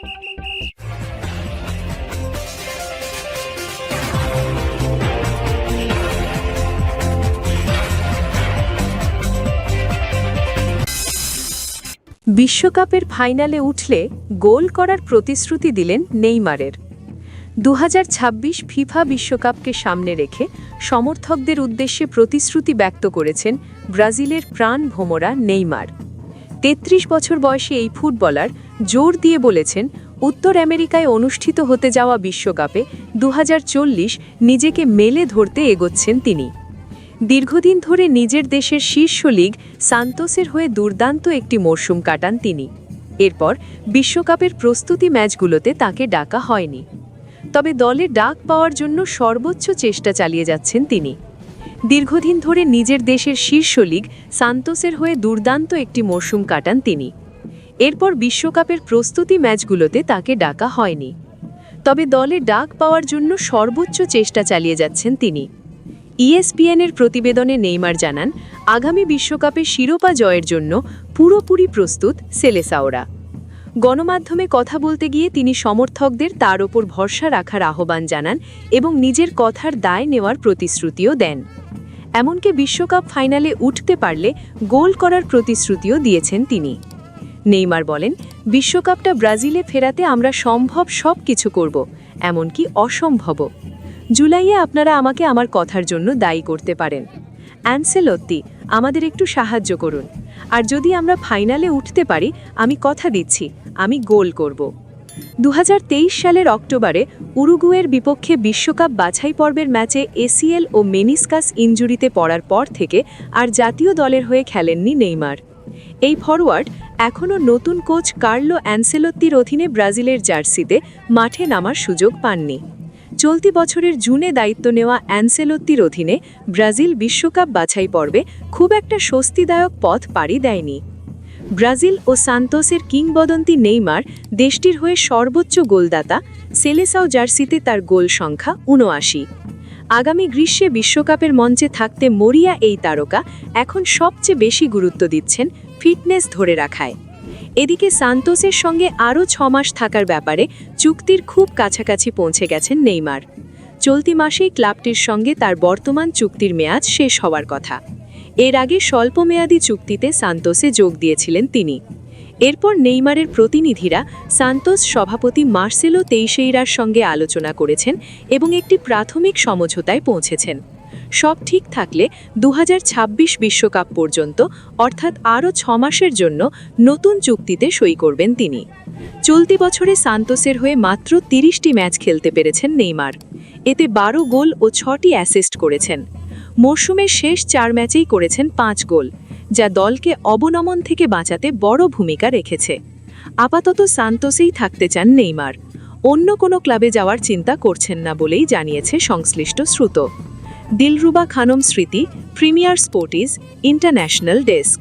বিশ্বকাপের ফাইনালে উঠলে গোল করার প্রতিশ্রুতি দিলেন নেইমারের। 2026 ফিফা বিশ্বকাপকে সামনে রেখে সমর্থকদের উদ্দেশ্যে প্রতিশ্রুতি ব্যক্ত করেছেন ব্রাজিলের প্রাণভোমরা নেইমার। 33 বছর বয়সী এই ফুটবলার জোর দিয়ে বলেছেন, উত্তর আমেরিকায় অনুষ্ঠিত হতে যাওয়া বিশ্বকাপে 2040 নিজেকে মেলে ধরতে এগোচ্ছেন তিনি। দীর্ঘদিন ধরে নিজের দেশের শীর্ষ লীগ সান্তোসের হয়ে দুর্দান্ত একটি মরশুম কাটান তিনি। এরপর বিশ্বকাপের প্রস্তুতি ম্যাচগুলোতে তাকে ডাকা হয়নি, তবে দলে ডাক পাওয়ার জন্য সর্বোচ্চ চেষ্টা চালিয়ে যাচ্ছেন তিনি। দীর্ঘদিন ধরে নিজের দেশের শীর্ষ লীগ সান্তোসের হয়ে দুর্দান্ত একটি মরশুম কাটান তিনি। এরপর বিশ্বকাপের প্রস্তুতি ম্যাচগুলোতে তাকে ডাকা হয়নি, তবে দলে ডাক পাওয়ার জন্য সর্বোচ্চ চেষ্টা চালিয়ে যাচ্ছেন তিনি। ESPN-এর প্রতিবেদনে নেইমার জানান, আগামী বিশ্বকাপে শিরোপা জয়ের জন্য পুরোপুরি প্রস্তুত সেলেসাওরা। গণমাধ্যমে কথা বলতে গিয়ে তিনি সমর্থকদের তার ওপর ভরসা রাখার আহ্বান জানান এবং নিজের কথার দায় নেওয়ার প্রতিশ্রুতিও দেন। এমনকি বিশ্বকাপ ফাইনালে উঠতে পারলে গোল করার প্রতিশ্রুতিও দিয়েছেন তিনি। নেইমার বলেন, বিশ্বকাপটা ব্রাজিলে ফেরাতে আমরা সম্ভব সব কিছু করব, এমনকি অসম্ভবও। জুলাইয়ে আপনারা আমাকে আমার কথার জন্য দায়ী করতে পারেন। অ্যানসেলোত্তি, আমাদের একটু সাহায্য করুন, আর যদি আমরা ফাইনালে উঠতে পারি আমি কথা দিচ্ছি আমি গোল করব। 2023 সালের অক্টোবরে উরুগুয়ের বিপক্ষে বিশ্বকাপ বাছাই পর্বের ম্যাচে ACL ও মেনিসকাস ইনজুরিতে পড়ার পর থেকে আর জাতীয় দলের হয়ে খেলেননি নেইমার। এই ফরওয়ার্ড এখনও নতুন কোচ কার্লো অ্যানসেলোত্তির অধীনে ব্রাজিলের জার্সিতে মাঠে নামার সুযোগ পাননি। চলতি বছরের জুনে দায়িত্ব নেওয়া অ্যানসেলোত্তির অধীনে ব্রাজিল বিশ্বকাপ বাছাই পর্বে খুব একটা স্বস্তিদায়ক পথ পাড়ি দেয়নি। ব্রাজিল ও সান্তোসের কিংবদন্তি নেইমার দেশটির হয়ে সর্বোচ্চ গোলদাতা, সেলেসাও জার্সিতে তার গোল সংখ্যা ৭৯। আগামী গ্রীষ্মে বিশ্বকাপের মঞ্চে থাকতে মরিয়া এই তারকা এখন সবচেয়ে বেশি গুরুত্ব দিচ্ছেন ফিটনেস ধরে রাখায়। এদিকে সান্তোসের সঙ্গে আরও 6 মাস থাকার ব্যাপারে চুক্তির খুব কাছাকাছি পৌঁছে গেছেন নেইমার। চলতি মাসেই ক্লাবটির সঙ্গে তার বর্তমান চুক্তির মেয়াদ শেষ হওয়ার কথা। এর আগে স্বল্পমেয়াদী চুক্তিতে সান্তোসে যোগ দিয়েছিলেন তিনি। এরপর নেইমারের প্রতিনিধিরা সান্তোস সভাপতি মার্সেলো তেইশেইরার সঙ্গে আলোচনা করেছেন এবং একটি প্রাথমিক সমঝোতায় পৌঁছেছেন। সব ঠিক থাকলে 2026 বিশ্বকাপ পর্যন্ত অর্থাৎ আরও 6 মাসের জন্য নতুন চুক্তিতে সই করবেন তিনি। চলতি বছরে সান্তোসের হয়ে মাত্র 30টি ম্যাচ খেলতে পেরেছেন নেইমার। এতে 12 গোল ও 6টি অ্যাসিস্ট করেছেন। মরশুমের শেষ 4 ম্যাচেই করেছেন 5 গোল, যা দলকে অবনমন থেকে বাঁচাতে বড় ভূমিকা রেখেছে। আপাতত সান্তোসেই থাকতে চান নেইমার, অন্য কোনো ক্লাবে যাওয়ার চিন্তা করছেন না বলেই জানিয়েছে সংশ্লিষ্ট সূত্র। দিলরুবা খানম স্মৃতি, প্রিমিয়ার স্পোর্টিজ, ইন্টারন্যাশনাল ডেস্ক।